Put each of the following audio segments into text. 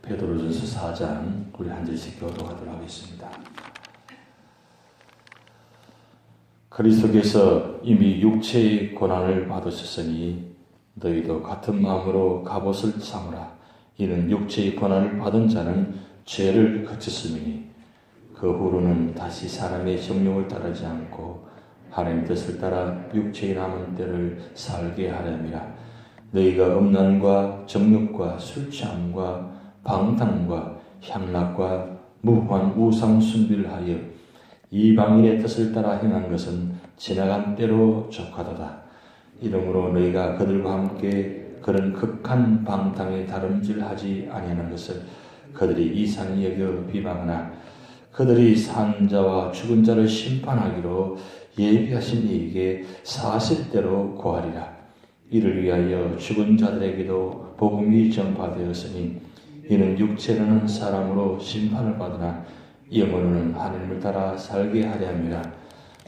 베드로전서 4장 우리 한 절씩 교독하도록 하겠습니다. 그리스도께서 이미 육체의 고난을 받으셨으니 너희도 같은 마음으로 갑옷을 삼으라. 이는 육체의 고난을 받은 자는 죄를 그쳤음이니 그 후로는 다시 사람의 정욕을 따르지 않고 하나님의 뜻을 따라 육체의 남은 때를 살게 하렵니다. 너희가 음란과 정욕과 술 취함과 방탕과 향락과 무고한 우상 숭배를 하여 이방인의 뜻을 따라 행한 것은 지나간 때로 족하도다. 이러므로 너희가 그들과 함께 그런 극한 방탕에 다름질하지 아니하는 것을 그들이 이상히 여겨 비방하나 그들이 산 자와 죽은 자를 심판하기로 예비하신 이에게 사실대로 고하리라. 이를 위하여 죽은 자들에게도 복음이 전파되었으니 이는 육체로는 사람으로 심판을 받으나 영혼으로는 하나님을 따라 살게 하려 함이라.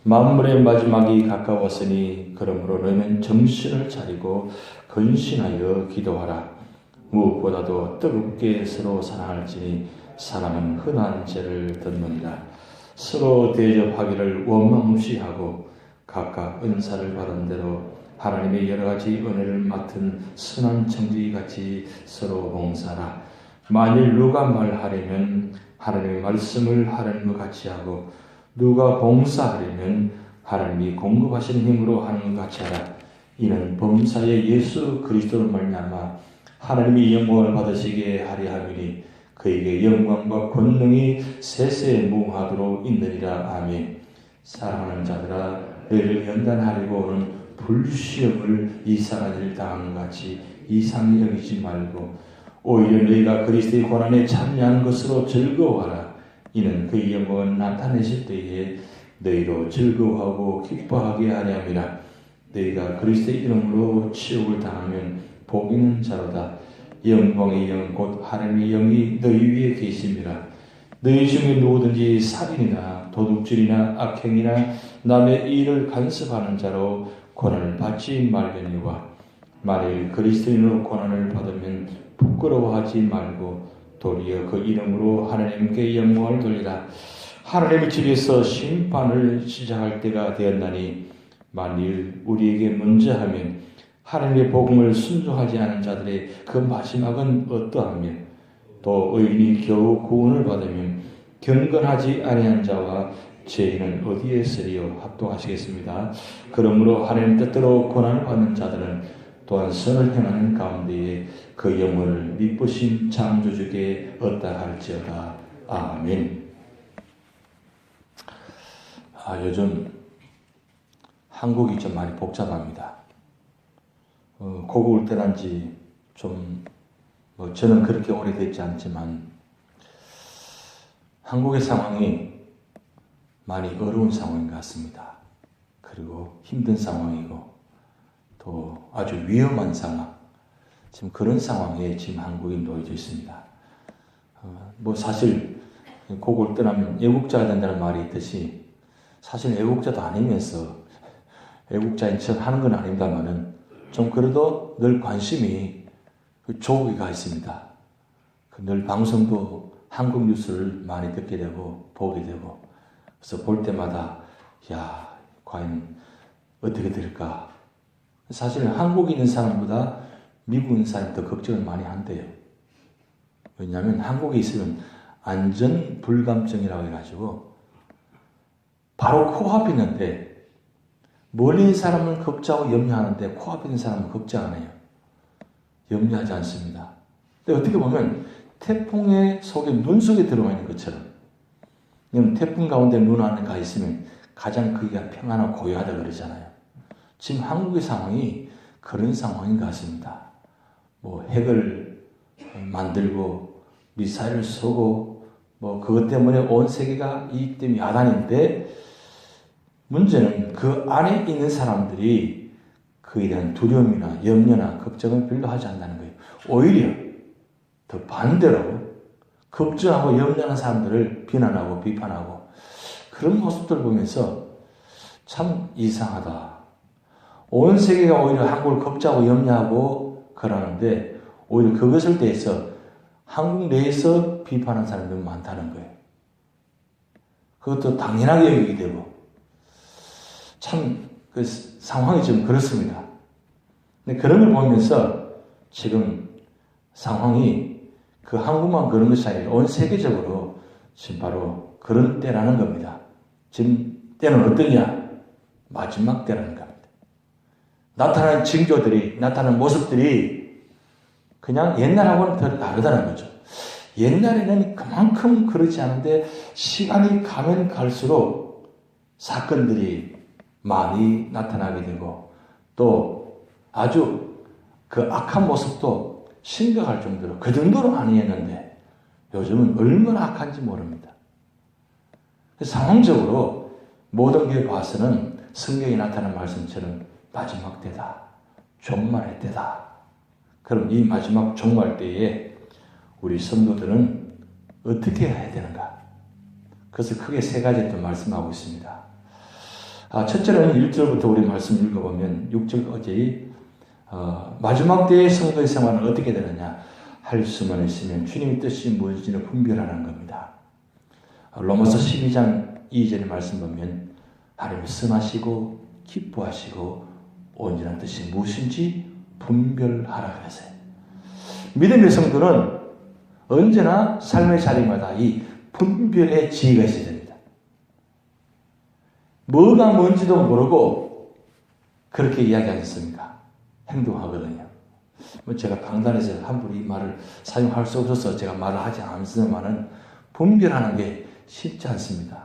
만물의 마지막이 가까웠으니 그러므로 너희는 정신을 차리고 근신하여 기도하라. 무엇보다도 뜨겁게 서로 사랑할지니 사랑은 흔한 죄를 덮느니라. 서로 대접하기를 원망 없이 하고 각각 은사를 받은 대로 하나님의 여러 가지 은혜를 맡은 선한 청지기같이 서로 봉사하라. 만일 누가 말하려면 하나님의 말씀을 하나님과 같이 하고 누가 봉사하려면 하나님이 공급하시는 힘으로 하는 것 같이 하라. 이는 범사의 예수 그리스도로 말미암아 하나님이 영광을 받으시게 하려 함이니 그에게 영광과 권능이 세세무하도록 있느니라. 아멘. 사랑하는 자들아, 너희를 연단하려고 오는 불시험을 이상한 일 당한 같이 이상히 여기지 말고 오히려 너희가 그리스도의 고난에 참여하는 것으로 즐거워하라. 이는 그의 영광을 나타내실 때에 너희로 즐거워하고 기뻐하게 하려 함이라. 너희가 그리스도의 이름으로 치욕을 당하면 복 있는 자로다. 영광의 영 곧 하나님의 영이 너희 위에 계심이라. 너희 중에 누구든지 살인이나 도둑질이나 악행이나 남의 일을 간섭하는 자로 고난을 받지 말려니와 만일 그리스도인으로 고난을 받으면 부끄러워하지 말고 도리어 그 이름으로 하나님께 영광을 돌리라. 하나님의 집에서 심판을 시작할 때가 되었나니 만일 우리에게 먼저 하면 하나님의 복음을 순종하지 않은 자들의 그 마지막은 어떠하며 또 의인이 겨우 구원을 받으면 경건하지 아니한 자와 죄인은 어디에 있으리요. 합독하시겠습니다. 그러므로 하나님 뜻대로 고난을 받는 자들은 또한 선을 행하는 가운데에 그 영혼을 미쁘신 창조주께 얻다 할지어다. 아멘. 요즘 한국이 좀 많이 복잡합니다. 고국을 떠난 지 좀 저는 그렇게 오래되지 않지만 한국의 상황이 많이 어려운 상황인 것 같습니다. 그리고 힘든 상황이고 또 아주 위험한 상황, 지금 그런 상황에 지금 한국이 놓여져 있습니다. 사실 고국을 떠나면 애국자가 된다는 말이 있듯이 사실 애국자도 아니면서 애국자인 척 하는 건 아닙니다만은 좀 그래도 늘 관심이 조국에 있습니다. 늘 방송도 한국 뉴스를 많이 듣게 되고 보게 되고 그래서 볼 때마다 과연 어떻게 될까. 사실 한국에 있는 사람보다 미국에 있는 사람이 더 걱정을 많이 한대요. 왜냐하면 한국에 있으면 안전불감증이라고 해가지고 바로 코앞에 있는데 멀리 있는 사람은 걱정하고 염려하는데 코앞에 있는 사람은 걱정 안 해요. 염려하지 않습니다. 근데 어떻게 보면 태풍의 속에 눈 속에 들어가 있는 것처럼 태풍 가운데 눈 안에 가 있으면 가장 거기가 평안하고 고요하다 그러잖아요. 지금 한국의 상황이 그런 상황인 것 같습니다. 핵을 만들고 미사일을 쏘고 그것 때문에 온 세계가 이 때문에 야단인데 문제는 그 안에 있는 사람들이 그에 대한 두려움이나 염려나 걱정을 별로 하지 않는다는 거예요. 오히려 더 반대로 걱정하고 염려하는 사람들을 비난하고 비판하고 그런 모습들을 보면서 참 이상하다. 온 세계가 오히려 한국을 걱정하고 염려하고 그러는데 오히려 그것을 대해서 한국 내에서 비판하는 사람이 너무 많다는 거예요. 그것도 당연하게 여기게 되고 참 그 상황이 좀 그렇습니다. 근데 그런 걸 보면서 지금 상황이 그 한국만 그런 것이 아니라 온 세계적으로 지금 바로 그런 때라는 겁니다. 지금 때는 어떠냐? 마지막 때라는 겁니다. 나타나는 징조들이, 나타나는 모습들이 그냥 옛날하고는 더 다르다는 거죠. 옛날에는 그만큼 그러지 않은데 시간이 가면 갈수록 사건들이 많이 나타나게 되고 또 아주 그 악한 모습도 심각할 정도로 그 정도로 많이 했는데 요즘은 얼마나 악한지 모릅니다. 상황적으로 모든 게 봐서는 성경에 나타난 말씀처럼 마지막 때다. 종말의 때다. 그럼 이 마지막 종말 때에 우리 성도들은 어떻게 해야 되는가? 그래서 크게 세 가지 또 말씀하고 있습니다. 첫째는 1절부터 우리 말씀 읽어보면 6절 어제 마지막 때의 성도의 생활은 어떻게 되느냐? 할 수만 있으면 주님의 뜻이 무엇인지를 분별하는 겁니다. 로마서 12장 2절의 말씀 보면 하나님을 선하시고 기뻐하시고 온전한 뜻이 무엇인지 분별하라 그랬어요. 믿음의 성도는 언제나 삶의 자리마다 이 분별의 지혜가 있어야 됩니다. 뭐가 뭔지도 모르고 그렇게 이야기하셨습니까? 행동하거든요. 제가 강단에서 함부로 이 말을 사용할 수 없어서 제가 말을 하지 않습니다만은 분별하는 게 쉽지 않습니다.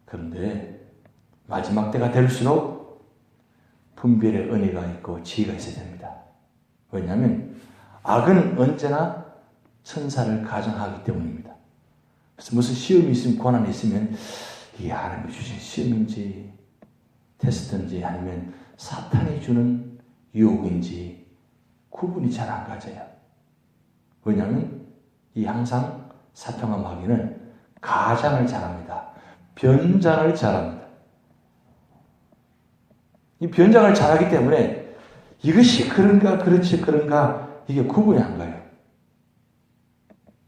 그런데 마지막 때가 될수록 분별의 은혜가 있고 지혜가 있어야 됩니다. 왜냐하면 악은 언제나 천사를 가장하기 때문입니다. 그래서 무슨 시험이 있으면 고난이 있으면 이게 하나님이 주신 시험인지 테스트인지 아니면 사탄이 주는 유혹인지 구분이 잘 안 가져요. 왜냐하면 이 항상 사탄과 마귀는 가장을 잘합니다. 변장을 잘합니다. 이 변장을 잘하기 때문에 이것이 그런가 그렇지 그런가 이게 구분이 안 가요.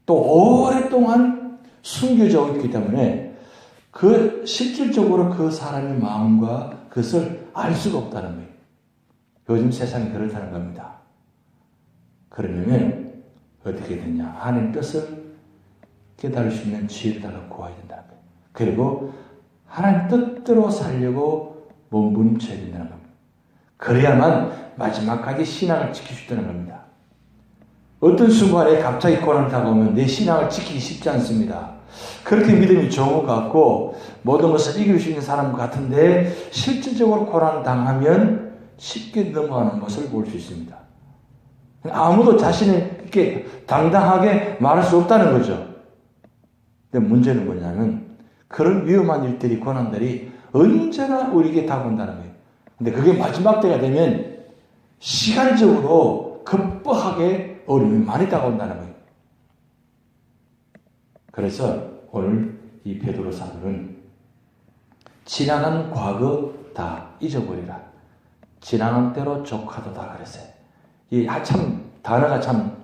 또 오랫동안 숨겨져 있기 때문에 그 실질적으로 그 사람의 마음과 그것을 알 수가 없다는 거예요. 요즘 세상이 그렇다는 겁니다. 그러면 어떻게 되냐? 하나님 뜻을 깨달을 수 있는 지혜를 달라 구해야 된다는 거예요. 그리고 하나님 뜻대로 살려고 몸부림쳐야 된다는 겁니다. 그래야만 마지막까지 신앙을 지킬 수 있다는 겁니다. 어떤 순간에 갑자기 고난을 당하면 내 신앙을 지키기 쉽지 않습니다. 그렇게 믿음이 좋은 것 같고 모든 것을 이길 수 있는 사람 같은데 실질적으로 고난을 당하면 쉽게 넘어가는 것을 볼 수 있습니다. 아무도 자신이 이렇게 당당하게 말할 수 없다는 거죠. 근데 문제는 뭐냐면 그런 위험한 일들이 고난들이 언제나 우리에게 다가온다는 거예요. 근데 그게 마지막 때가 되면 시간적으로 급박하게 어려움이 많이 다가온다는 거예요. 그래서 오늘 이 베드로 사도는 지나간 과거 다 잊어버리라. 지나간 대로 족하도다 그랬어요. 이 참 단어가 참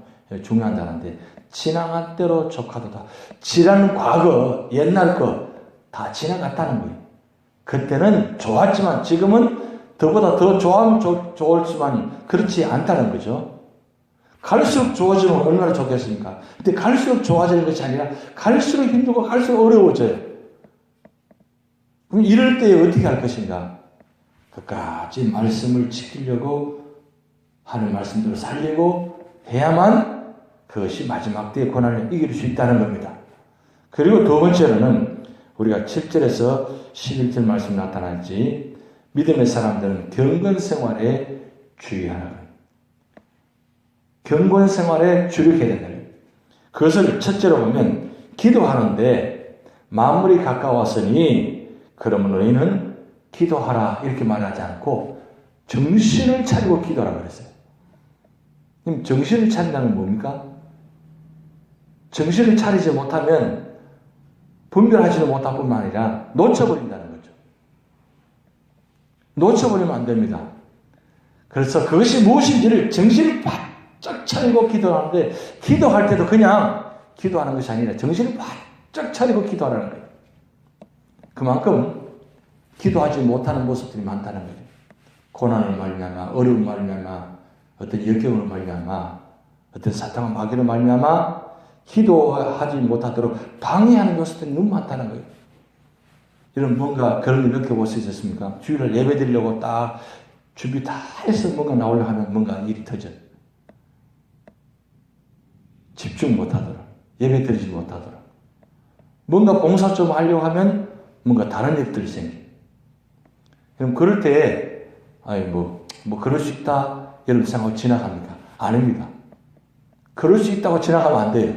중요한 단어인데 지나간 대로 족하도다. 지난 과거 옛날 거 다 지나갔다는 거예요. 그때는 좋았지만 지금은 더보다 더 좋아하면 좋을지만 그렇지 않다는 거죠. 갈수록 좋아지면 얼마나 좋겠습니까? 근데 갈수록 좋아지는 것이 아니라 갈수록 힘들고 갈수록 어려워져요. 그럼 이럴 때 어떻게 할 것인가? 끝까지 말씀을 지키려고 하는 말씀대로 살리고 해야만 그것이 마지막 때의 고난을 이길 수 있다는 겁니다. 그리고 두 번째로는 우리가 7절에서 11절 말씀 나타났지 믿음의 사람들은 경건 생활에 주의하라. 경건 생활에 주력해야 된다. 그것을 첫째로 보면 기도하는데 만물이 가까웠으니 그러면 너희는 기도하라 이렇게 말하지 않고 정신을 차리고 기도하라고 그랬어요. 그럼 정신을 차린다는 건 뭡니까? 정신을 차리지 못하면 분별하지도 못할 뿐만 아니라 놓쳐버린다는 거죠. 놓쳐버리면 안 됩니다. 그래서 그것이 무엇인지를 정신을 바짝 차리고 기도하는데 기도할 때도 그냥 기도하는 것이 아니라 정신을 바짝 차리고 기도하라는 거예요. 그만큼 기도하지 못하는 모습들이 많다는 거예요. 고난을 말미암아, 어려운 말미암아, 어떤 역경을 말미암아, 어떤 사탄과 마귀를 말미암아 기도하지 못하도록 방해하는 요소들이 너무 많다는 거예요. 여러분 뭔가 그런 일 느껴볼 수 있었습니까? 주일날 예배 드리려고 딱 준비 다 해서 뭔가 나오려고 하면 뭔가 일이 터져요. 집중 못하더라. 예배 드리지 못하더라. 뭔가 봉사 좀 하려고 하면 뭔가 다른 일들이 생겨. 그럼 그럴 때, 그럴 수 있다. 여러분 생각하고 지나갑니까? 아닙니다. 그럴 수 있다고 지나가면 안 돼요.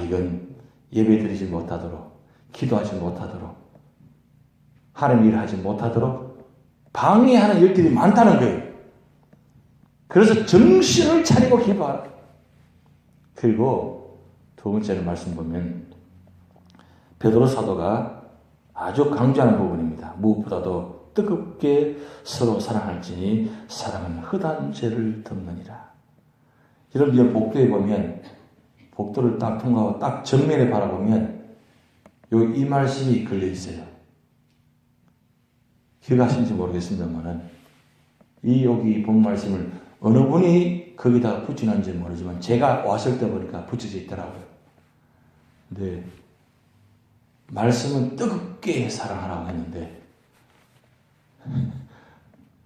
이건 예배 드리지 못하도록, 기도하지 못하도록, 하나님 일을 하지 못하도록 방해하는 일들이 많다는 거예요. 그래서 정신을 차리고 기도하라. 그리고 두 번째로 말씀 보면 베드로 사도가 아주 강조하는 부분입니다. 무엇보다도 뜨겁게 서로 사랑할지니 사랑은 헛한 죄를 덮느니라. 여러분 이 복도에 보면 복도를 딱 통과하고 딱 정면에 바라보면 이 말씀이 걸려 있어요. 기억하시는지 모르겠습니다만은 여기 본 말씀을 어느 분이 거기다가 붙여놨는지 모르지만 제가 왔을 때 보니까 붙여져 있더라고요. 근데 말씀은 뜨겁게 사랑하라고 했는데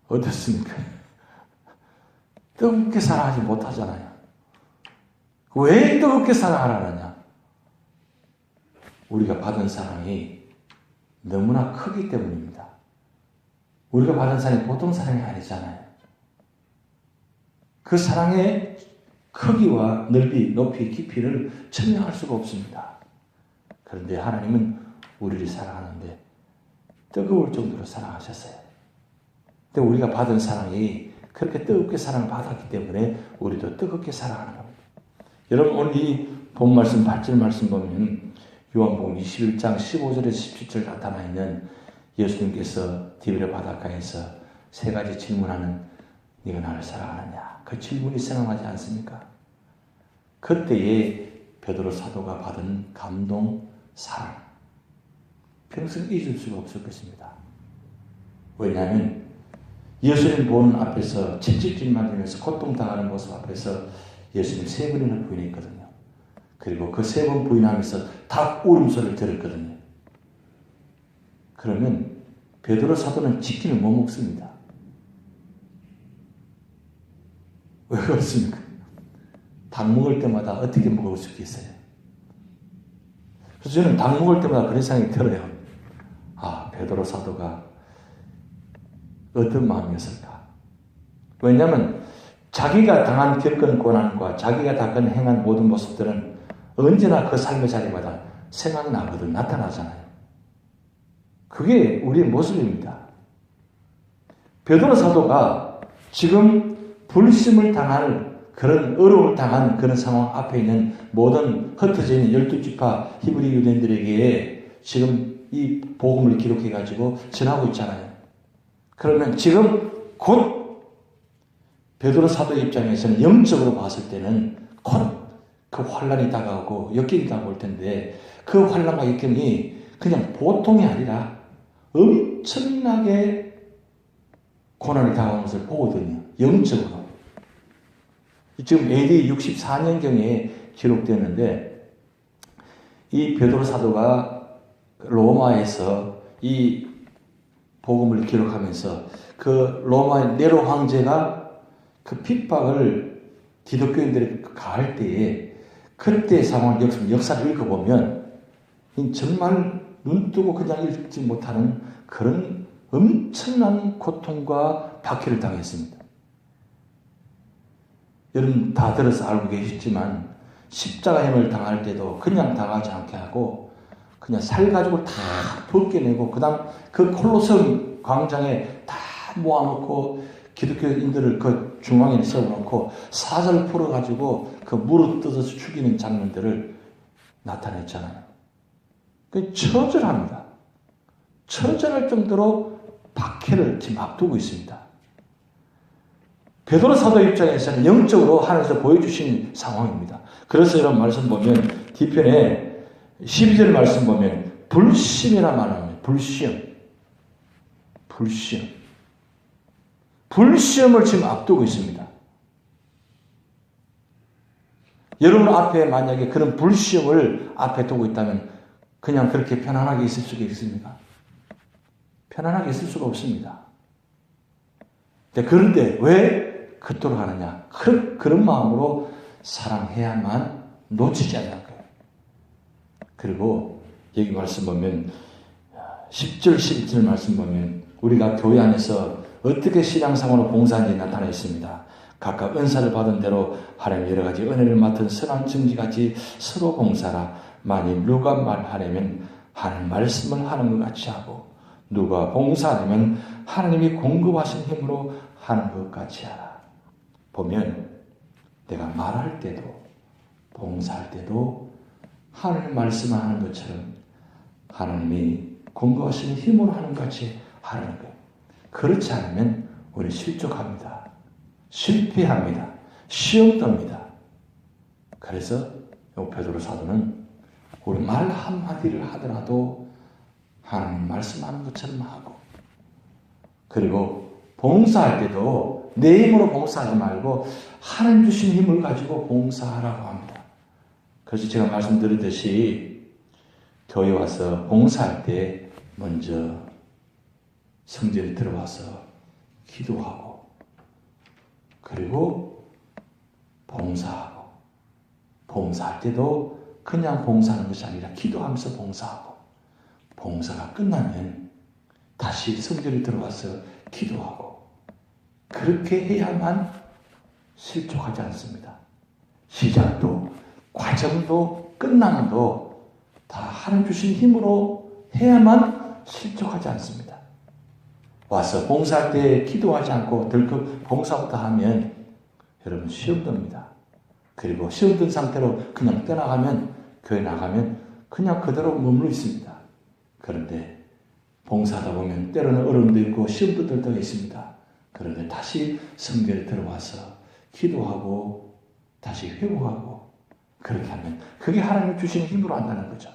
어떻습니까? 뜨겁게 사랑하지 못하잖아요. 왜 뜨겁게 사랑하라느냐? 우리가 받은 사랑이 너무나 크기 때문입니다. 우리가 받은 사랑이 보통 사랑이 아니잖아요. 그 사랑의 크기와 넓이, 높이, 깊이를 설명할 수가 없습니다. 그런데 하나님은 우리를 사랑하는데 뜨거울 정도로 사랑하셨어요. 근데 우리가 받은 사랑이 그렇게 뜨겁게 사랑을 받았기 때문에 우리도 뜨겁게 사랑하는 겁니다. 여러분 오늘 이 본 말씀, 8절 말씀 보면 요한복음 21장 15절에서 17절 나타나 있는 예수님께서 디베레 바닷가에서 세 가지 질문하는 네가 나를 사랑하느냐? 그 질문이 생각나지 않습니까? 그때에 베드로 사도가 받은 감동, 사랑 평생 잊을 수가 없을 것입니다. 왜냐하면 예수님 보는 앞에서 채찍질 맞으면서 고통당하는 모습 앞에서 예수님 3번이나 부인했거든요. 그리고 그 3번 부인하면서 닭 울음소리를 들었거든요. 그러면 베드로 사도는 치킨을 못 먹습니다. 왜 그렇습니까? 닭 먹을 때마다 어떻게 먹을 수 있겠어요? 그래서 저는 닭 먹을 때마다 그런 생각이 들어요. 베드로 사도가 어떤 마음이었을까? 왜냐하면 자기가 당한 겪은 고난과 자기가 당한 행한 모든 모습들은 언제나 그 삶의 자리마다 생각나거든, 나타나잖아요. 그게 우리의 모습입니다. 베드로 사도가 지금 불심을 당할 그런 어려움을 당한 그런 상황 앞에 있는 모든 흩어져 있는 12지파 히브리 유대인들에게 지금 이 복음을 기록해가지고 전하고 있잖아요. 그러면 지금 곧 베드로 사도의 입장에서는 영적으로 봤을 때는 곧 그 환란이 다가오고 역경이 다가올 텐데 그 환란과 역경이 그냥 보통이 아니라 엄청나게 고난이 다가오는 것을 보거든요. 영적으로. 지금 AD 64년경에 기록되었는데 이 베드로 사도가 로마에서 이 복음을 기록하면서 그 로마의 네로 황제가 그 핍박을 기독교인들이 가할 때에 그때 상황 역사를 읽어보면 정말 눈 뜨고 그냥 읽지 못하는 그런 엄청난 고통과 박해를 당했습니다. 여러분 다 들어서 알고 계시지만 십자가형을 당할 때도 그냥 당하지 않게 하고 그냥 살가죽을 다 벗겨내고 그 다음 그 콜로세움 광장에 다 모아놓고 기독교인들을 그 중앙에 세워놓고 사슬을 풀어가지고 그 무릎 뜯어서 죽이는 장면들을 나타냈잖아요. 그 처절합니다. 처절할 정도로 박해를 지금 앞두고 있습니다. 베드로 사도 입장에서는 영적으로 하나님께서 보여주신 상황입니다. 그래서 이런 말씀 보면 뒤편에 12절 말씀 보면 불심이라 말합니다. 불시험을 지금 앞두고 있습니다. 여러분 앞에 만약에 그런 불시험을 앞에 두고 있다면 그냥 그렇게 편안하게 있을 수가 있습니까? 편안하게 있을 수가 없습니다. 그런데 왜 그토록 하느냐? 그런 마음으로 사랑해야만 놓치지 않는 거예요. 그리고 여기 말씀 보면 10절, 11절 말씀 보면 우리가 교회 안에서 어떻게 신앙생활로 봉사하는지 나타나 있습니다. 각각 은사를 받은 대로 하나님 여러 가지 은혜를 맡은 선한 증지같이 서로 봉사라. 만일 누가 말하려면 하나님 말씀을 하는 것 같이 하고 누가 봉사하려면 하나님이 공급하신 힘으로 하는 것 같이 하라. 보면 내가 말할 때도 봉사할 때도 하나님 말씀을 하는 것처럼 하나님이 공급하시는 힘으로 하는 것 같이 하라는 거예요. 그렇지 않으면 우리 실족합니다. 실패합니다. 시험 떱니다. 그래서 베드로 사도는 우리 말 한마디를 하더라도 하나님 말씀하는 것처럼 하고 그리고 봉사할 때도 내 힘으로 봉사하지 말고 하나님 주신 힘을 가지고 봉사하라고 합니다. 그래서 제가 말씀드렸듯이 교회 와서 봉사할 때 먼저 성전에 들어와서 기도하고 그리고 봉사하고 봉사할 때도 그냥 봉사하는 것이 아니라 기도하면서 봉사하고 봉사가 끝나면 다시 성전에 들어와서 기도하고 그렇게 해야만 실족하지 않습니다. 시작도 과정도 끝남도 다 하나님 주신 힘으로 해야만 실족하지 않습니다. 와서 봉사할 때 기도하지 않고 덜컥 봉사부터 하면 여러분 시험 듭니다. 그리고 시험 든 상태로 그냥 떠나가면 교회 나가면 그냥 그대로 머물러 있습니다. 그런데 봉사하다 보면 때로는 어려움도 있고 시험도 들 때가 있습니다. 그런데 다시 성전에 들어와서 기도하고 다시 회복하고 그렇게 하면 그게 하나님 주시는 힘으로 한다는 거죠.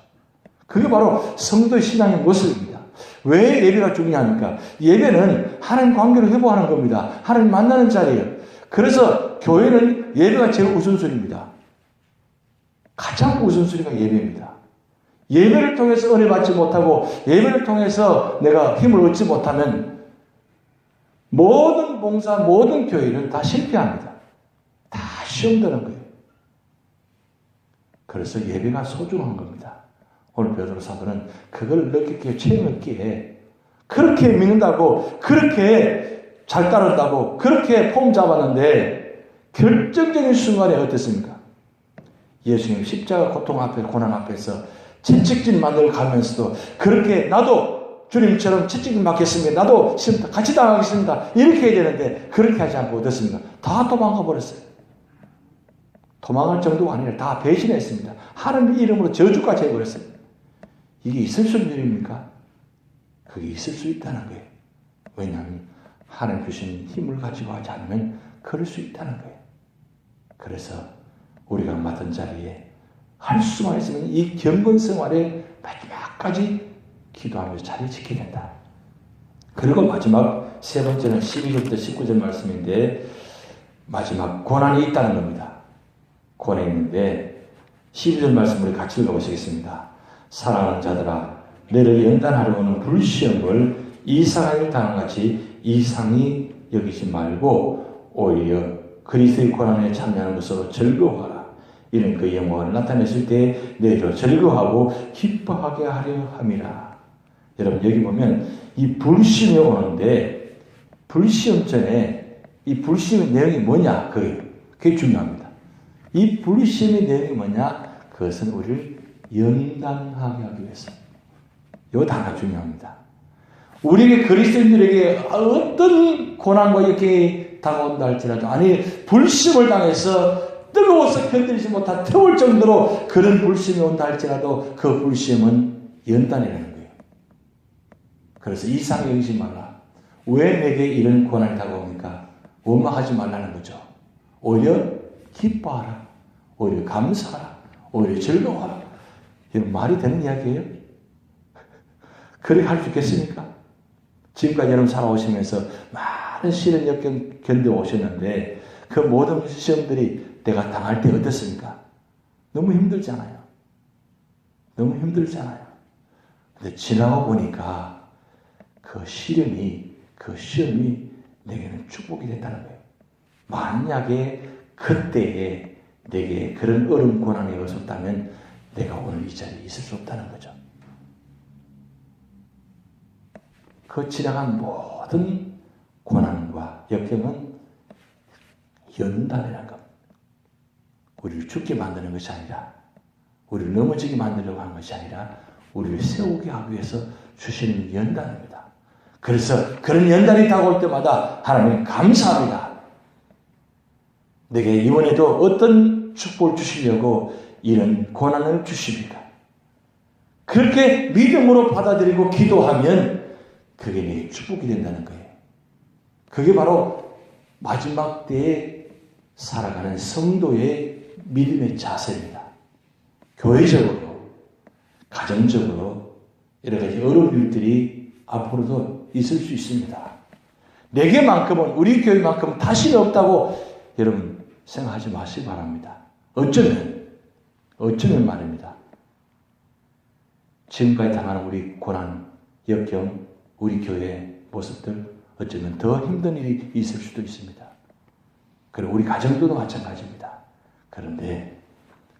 그게 바로 성도의 신앙의 모습입니다. 왜 예배가 중요합니까? 예배는 하나님 관계를 회복하는 겁니다. 하나님 만나는 자리예요. 그래서 교회는 예배가 제일 우선순위입니다. 가장 우선순위가 예배입니다. 예배를 통해서 은혜 받지 못하고 예배를 통해서 내가 힘을 얻지 못하면 모든 봉사, 모든 교회는 다 실패합니다. 다 시험되는 거예요. 그래서 예배가 소중한 겁니다. 오늘 베드로 사도는 그걸 느끼기에 체험했기에 그렇게 믿는다고 그렇게 잘 따른다고 그렇게 폼 잡았는데 결정적인 순간에 어땠습니까? 예수님 십자가 고통 앞에 고난 앞에서 채찍질 만들어 가면서도 그렇게 나도 주님처럼 채찍질 맞겠습니다. 나도 같이 당하겠습니다. 이렇게 해야 되는데 그렇게 하지 않고 어떻습니까? 다 도망가 버렸어요. 도망갈 정도가 아니라 다 배신했습니다. 하나님의 이름으로 저주까지 해버렸어요. 이게 있을 수 있는 일입니까? 그게 있을 수 있다는 거예요. 왜냐하면 하나님 주신 힘을 가지고 하지 않으면 그럴 수 있다는 거예요. 그래서 우리가 맡은 자리에 할 수만 있으면 이 경건 생활에 마지막까지 기도하면서 자리 지켜야 된다. 그리고 마지막 세 번째는 12절부터 19절 말씀인데 마지막 고난이 있다는 겁니다. 고난이 있는데 12절 말씀 우리 같이 읽어보시겠습니다. 사랑하는 자들아 너를 연단하려 오는 불시험을 이상하게 당한같이 이상히 여기지 말고 오히려 그리스도의 고난에 참여하는 것으로 즐거워하라. 이는 그 영광을 나타냈을 때 너희로 즐거워하고 기뻐하게 하려 함이라. 여러분 여기 보면 이 불시험이 오는데 불시험 전에 이 불시험의 내용이 뭐냐 그게 중요합니다. 이 불시험의 내용이 뭐냐 그것은 우리를 연단하게 하기 위해서 이 단어가 중요합니다. 우리에게 그리스도인들에게 어떤 고난과 이렇게 다가온다 할지라도 아니 불시험을 당해서 뜨거워서 견디지 못한 태울 정도로 그런 불시험이 온다 할지라도 그 불시험은 연단이라는 거예요. 그래서 이상히 여기지 말라. 왜 내게 이런 고난이 다가옵니까? 원망하지 말라는 거죠. 오히려 기뻐하라. 오히려 감사하라. 오히려 즐거워하라. 이런 말이 되는 이야기예요? 그렇게 할 수 있겠습니까? 지금까지 여러분 살아오시면서 많은 시련 역경 견뎌오셨는데 그 모든 시험들이 내가 당할 때 어떻습니까? 너무 힘들잖아요. 너무 힘들잖아요. 근데 지나고 보니까 그 시련이, 그 시험이 내게는 축복이 됐다는 거예요. 만약에 그때에 내게 그런 어려운 고난이 없었다면 내가 오늘 이 자리에 있을 수 없다는 거죠. 그 지나간 모든 고난과 역경은 연단이라는 겁니다. 우리를 죽게 만드는 것이 아니라, 우리를 넘어지게 만들려고 하는 것이 아니라 우리를 세우게 하기 위해서 주시는 연단입니다. 그래서 그런 연단이 다가올 때마다 하나님 감사합니다. 내게 이번에도 어떤 축복을 주시려고 이런 고난을 주십니까? 그렇게 믿음으로 받아들이고 기도하면 그게 내 축복이 된다는 거예요. 그게 바로 마지막 때에 살아가는 성도의 믿음의 자세입니다. 교회적으로, 가정적으로 여러 가지 어려운 일들이 앞으로도 있을 수 있습니다. 내게만큼은, 우리 교회만큼은 다시는 없다고 여러분 생각하지 마시기 바랍니다. 어쩌면 말입니다. 지금까지 당하는 우리 고난, 역경, 우리 교회의 모습들 어쩌면 더 힘든 일이 있을 수도 있습니다. 그리고 우리 가정도 마찬가지입니다. 그런데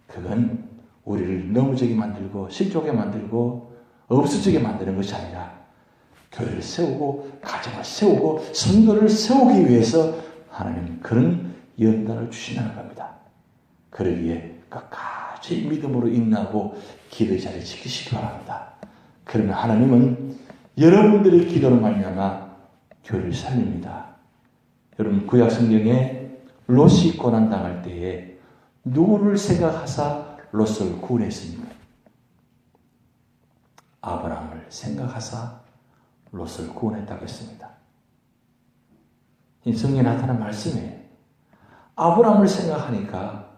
그건 우리를 넘어지게 만들고 실족하게 만들고 없어지게 만드는 것이 아니라 교회를 세우고 가정을 세우고 성도를 세우기 위해서 하나님은 그런 연단을 주시는 겁니다. 그러기에 끝까지 믿음으로 인내하고 기도의 자리를 지키시기 바랍니다. 그러면 하나님은 여러분들의 기도로 말미암아 교회를 살립니다. 여러분 구약 성경에 롯이 고난당할 때에 누구를 생각하사 롯을 구원했습니까? 아브라함을 생각하사 롯을 구원했다고 했습니다. 이 성경에 나타난 말씀이에요. 아브라함을 생각하니까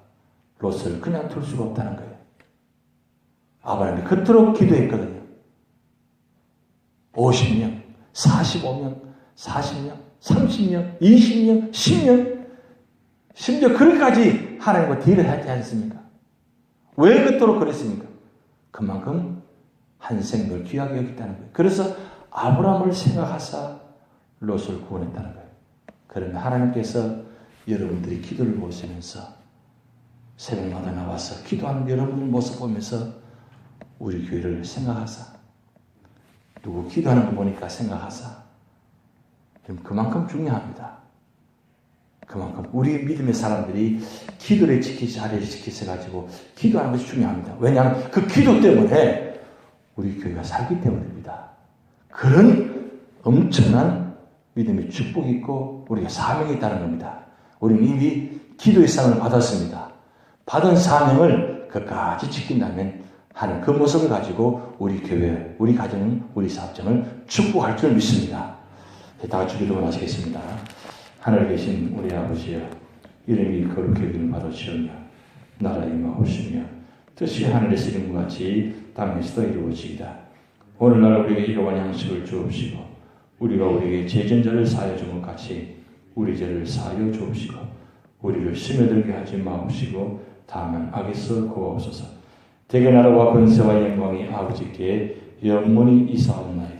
롯을 그냥 둘 수가 없다는 거예요. 아브라함이 그토록 기도했거든요. 50년, 45년, 40년, 30년, 20년, 10년, 심지어 그렇게까지 하나님과 딜을 하지 않습니까? 왜 그토록 그랬습니까? 그만큼 한 생을 귀하게 여겼다는 거예요. 그래서 아브라함을 생각하사 롯을 구원했다는 거예요. 그러면 하나님께서 여러분들이 기도를 보시면서 새벽마다 나와서 기도하는 여러분들 모습 보면서 우리 교회를 생각하사, 누구 기도하는 거 보니까 생각하사, 그만큼 중요합니다. 그만큼 우리 믿음의 사람들이 기도를 지키시, 자리를 지키셔가지고 기도하는 것이 중요합니다. 왜냐하면 그 기도 때문에 우리 교회가 살기 때문입니다. 그런 엄청난 믿음의 축복이 있고 우리가 사명이 있다는 겁니다. 우리는 이미 기도의 상을 받았습니다. 받은 사명을 끝까지 지킨다면 하는 그 모습을 가지고 우리 교회, 우리 가정, 우리 사업장을 축복할 줄 믿습니다. 다 같이 기도를 하시겠습니다. 하늘에 계신 우리 아버지여, 이름이 거룩히 여김을 받으시오며 나라 임하옵시며 뜻이 하늘에서 이룬 것 같이 땅에서도 이루어지이다. 오늘날 우리에게 일용할 양식을 주옵시고 우리가 우리에게 죄진자를 사하여 준 것 같이 우리 죄를 사하여 주옵시고 우리를 심에들게 하지 마옵시고 다만 악에서 구하옵소서. 대개 나라와 권세와 영광이 아버지께 영원히 이사옵나이다.